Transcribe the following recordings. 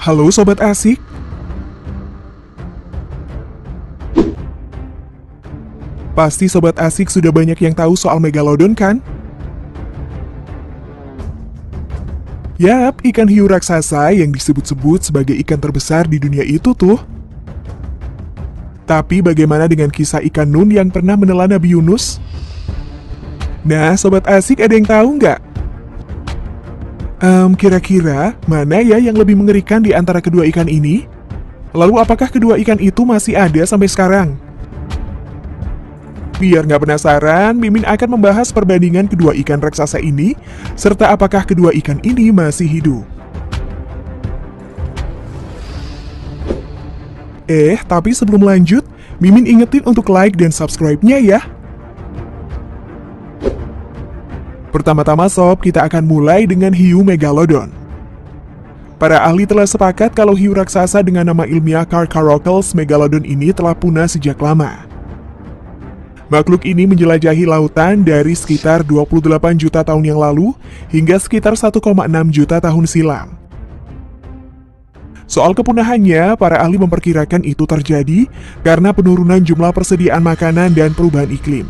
Halo Sobat Asik. Pasti Sobat Asik sudah banyak yang tahu soal Megalodon kan? Yap, ikan hiu raksasa yang disebut-sebut sebagai ikan terbesar di dunia itu tuh. Tapi bagaimana dengan kisah ikan Nun yang pernah menelan Nabi Yunus? Nah, Sobat Asik ada yang tahu nggak? Kira-kira mana ya yang lebih mengerikan di antara kedua ikan ini? Lalu apakah kedua ikan itu masih ada sampai sekarang? Biar nggak penasaran, Mimin akan membahas perbandingan kedua ikan raksasa ini, serta apakah kedua ikan ini masih hidup. Tapi sebelum lanjut, Mimin ingetin untuk like dan subscribe-nya ya. Pertama-tama sob, kita akan mulai dengan hiu Megalodon. Para ahli telah sepakat kalau hiu raksasa dengan nama ilmiah Carcharodontus megalodon ini telah punah sejak lama. Makhluk ini menjelajahi lautan dari sekitar 28 juta tahun yang lalu hingga sekitar 1,6 juta tahun silam. Soal kepunahannya, para ahli memperkirakan itu terjadi karena penurunan jumlah persediaan makanan dan perubahan iklim.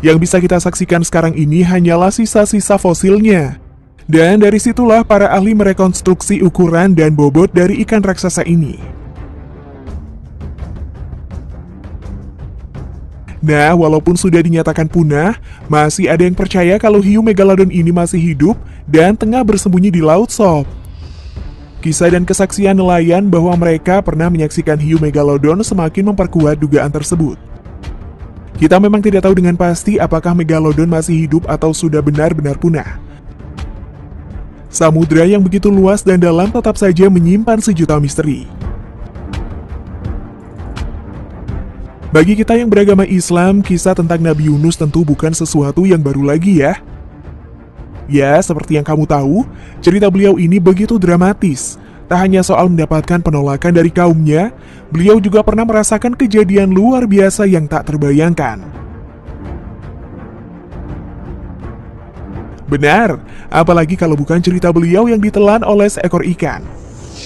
Yang bisa kita saksikan sekarang ini hanyalah sisa-sisa fosilnya. Dan dari situlah para ahli merekonstruksi ukuran dan bobot dari ikan raksasa ini. Nah, walaupun sudah dinyatakan punah, masih ada yang percaya kalau hiu Megalodon ini masih hidup dan tengah bersembunyi di laut sob. Kisah dan kesaksian nelayan bahwa mereka pernah menyaksikan hiu Megalodon semakin memperkuat dugaan tersebut. Kita memang tidak tahu dengan pasti apakah Megalodon masih hidup atau sudah benar-benar punah. Samudra yang begitu luas dan dalam tetap saja menyimpan sejuta misteri. Bagi kita yang beragama Islam, kisah tentang Nabi Yunus tentu bukan sesuatu yang baru lagi ya. Ya, seperti yang kamu tahu, cerita beliau ini begitu dramatis. Tak hanya soal mendapatkan penolakan dari kaumnya, beliau juga pernah merasakan kejadian luar biasa yang tak terbayangkan. Benar, apalagi kalau bukan cerita beliau yang ditelan oleh seekor ikan.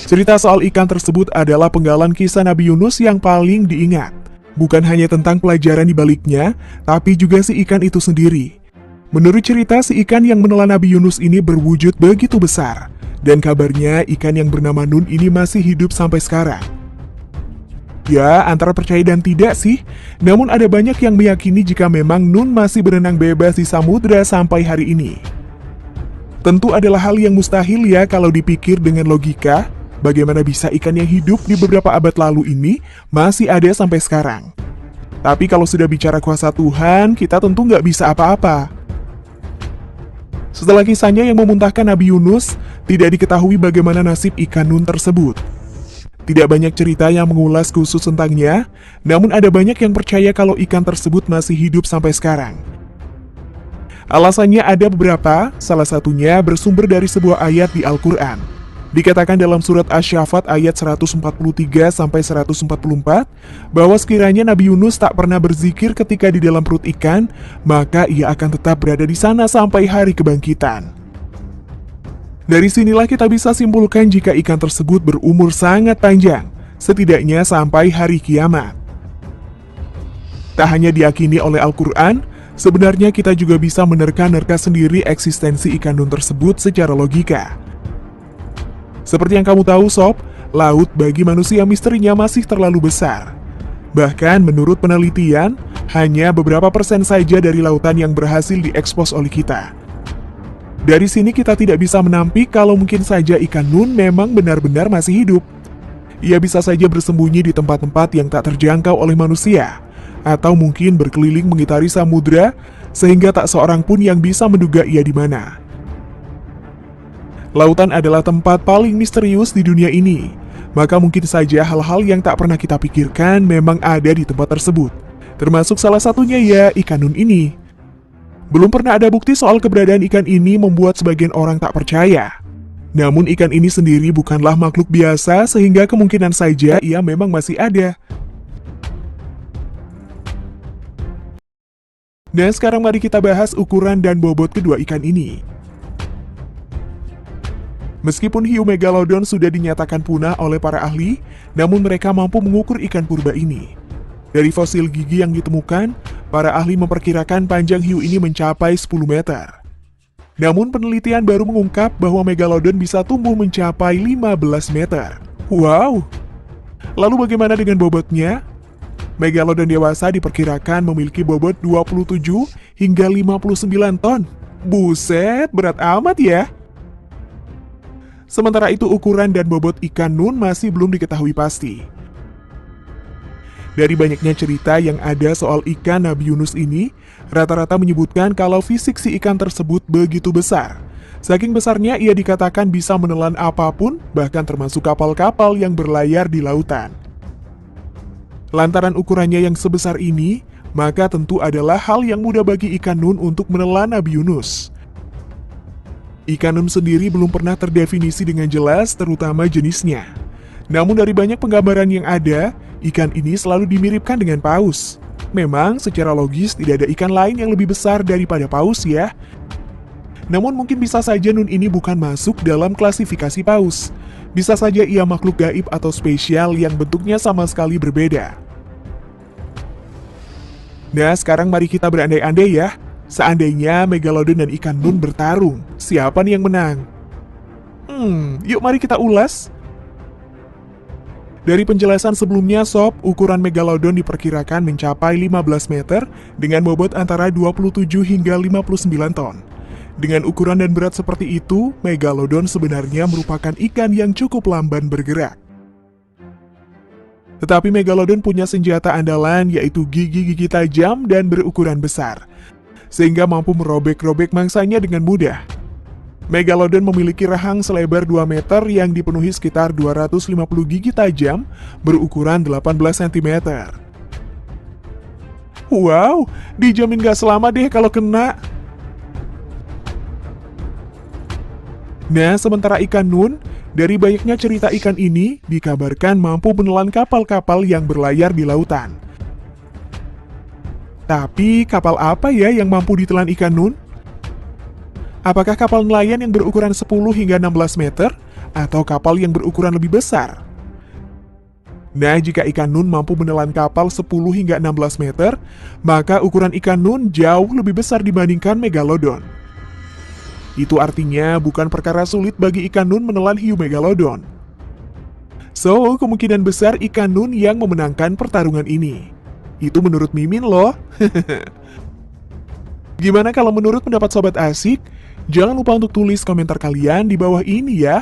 Cerita soal ikan tersebut adalah penggalan kisah Nabi Yunus yang paling diingat. Bukan hanya tentang pelajaran di baliknya, tapi juga si ikan itu sendiri. Menurut cerita, si ikan yang menelan Nabi Yunus ini berwujud begitu besar. Dan kabarnya ikan yang bernama Nun ini masih hidup sampai sekarang. Ya, antara percaya dan tidak sih. Namun ada banyak yang meyakini jika memang Nun masih berenang bebas di samudra sampai hari ini. Tentu adalah hal yang mustahil ya kalau dipikir dengan logika. Bagaimana bisa ikan yang hidup di beberapa abad lalu ini masih ada sampai sekarang? Tapi kalau sudah bicara kuasa Tuhan, kita tentu nggak bisa apa-apa. Setelah kisahnya yang memuntahkan Nabi Yunus, tidak diketahui bagaimana nasib ikan Nun tersebut. Tidak banyak cerita yang mengulas khusus tentangnya, namun ada banyak yang percaya kalau ikan tersebut masih hidup sampai sekarang. Alasannya ada beberapa, salah satunya bersumber dari sebuah ayat di Al-Quran. Dikatakan dalam surat Asy-Syaffat ayat 143-144 bahwa sekiranya Nabi Yunus tak pernah berzikir ketika di dalam perut ikan, maka ia akan tetap berada di sana sampai hari kebangkitan. Dari sinilah kita bisa simpulkan jika ikan tersebut berumur sangat panjang, setidaknya sampai hari kiamat. Tak hanya diyakini oleh Al-Quran, sebenarnya kita juga bisa menerka-nerka sendiri eksistensi ikan Nun tersebut secara logika. Seperti yang kamu tahu sob, laut bagi manusia misterinya masih terlalu besar. Bahkan menurut penelitian, hanya beberapa persen saja dari lautan yang berhasil diekspos oleh kita. Dari sini kita tidak bisa menampik kalau mungkin saja ikan Nun memang benar-benar masih hidup. Ia bisa saja bersembunyi di tempat-tempat yang tak terjangkau oleh manusia, atau mungkin berkeliling mengitari samudra, sehingga tak seorang pun yang bisa menduga ia di mana. Lautan adalah tempat paling misterius di dunia ini, maka mungkin saja hal-hal yang tak pernah kita pikirkan memang ada di tempat tersebut. Termasuk salah satunya ya ikan Nun ini. Belum pernah ada bukti soal keberadaan ikan ini membuat sebagian orang tak percaya. Namun ikan ini sendiri bukanlah makhluk biasa sehingga kemungkinan saja ia memang masih ada. Dan sekarang mari kita bahas ukuran dan bobot kedua ikan ini. Meskipun hiu megalodon sudah dinyatakan punah oleh para ahli, namun mereka mampu mengukur ikan purba ini. Dari fosil gigi yang ditemukan, para ahli memperkirakan panjang hiu ini mencapai 10 meter. Namun penelitian baru mengungkap bahwa megalodon bisa tumbuh mencapai 15 meter. Wow! Lalu bagaimana dengan bobotnya? Megalodon dewasa diperkirakan memiliki bobot 27 hingga 59 ton. Buset, berat amat ya! Sementara itu ukuran dan bobot ikan nun masih belum diketahui pasti. Dari banyaknya cerita yang ada soal ikan Nabi Yunus ini, rata-rata menyebutkan kalau fisik si ikan tersebut begitu besar. Saking besarnya ia dikatakan bisa menelan apapun, bahkan termasuk kapal-kapal yang berlayar di lautan. Lantaran ukurannya yang sebesar ini, maka tentu adalah hal yang mudah bagi ikan nun untuk menelan Nabi Yunus. Ikan nun sendiri belum pernah terdefinisi dengan jelas, terutama jenisnya. Namun dari banyak penggambaran yang ada, ikan ini selalu dimiripkan dengan paus. Memang secara logis tidak ada ikan lain yang lebih besar daripada paus ya. Namun mungkin bisa saja nun ini bukan masuk dalam klasifikasi paus. Bisa saja ia makhluk gaib atau spesial yang bentuknya sama sekali berbeda. Nah, sekarang mari kita berandai-andai ya. Seandainya megalodon dan ikan nun bertarung, siapa nih yang menang? Yuk mari kita ulas. Dari penjelasan sebelumnya sob, ukuran megalodon diperkirakan mencapai 15 meter dengan bobot antara 27 hingga 59 ton. Dengan ukuran dan berat seperti itu, megalodon sebenarnya merupakan ikan yang cukup lamban bergerak. Tetapi megalodon punya senjata andalan yaitu gigi-gigi tajam dan berukuran besar, sehingga mampu merobek-robek mangsanya dengan mudah. Megalodon memiliki rahang selebar 2 meter yang dipenuhi sekitar 250 gigi tajam berukuran 18 cm. Wow, dijamin gak selamat deh kalau kena. Nah, sementara ikan nun, dari banyaknya cerita ikan ini dikabarkan mampu menelan kapal-kapal yang berlayar di lautan. Tapi kapal apa ya yang mampu ditelan ikan nun? Apakah kapal nelayan yang berukuran 10 hingga 16 meter? Atau kapal yang berukuran lebih besar? Nah, jika ikan nun mampu menelan kapal 10 hingga 16 meter, maka ukuran ikan nun jauh lebih besar dibandingkan megalodon. Itu artinya bukan perkara sulit bagi ikan nun menelan hiu megalodon. So, kemungkinan besar ikan nun yang memenangkan pertarungan ini. Itu menurut Mimin loh. Gimana kalau menurut pendapat Sobat Asik? Jangan lupa untuk tulis komentar kalian di bawah ini ya.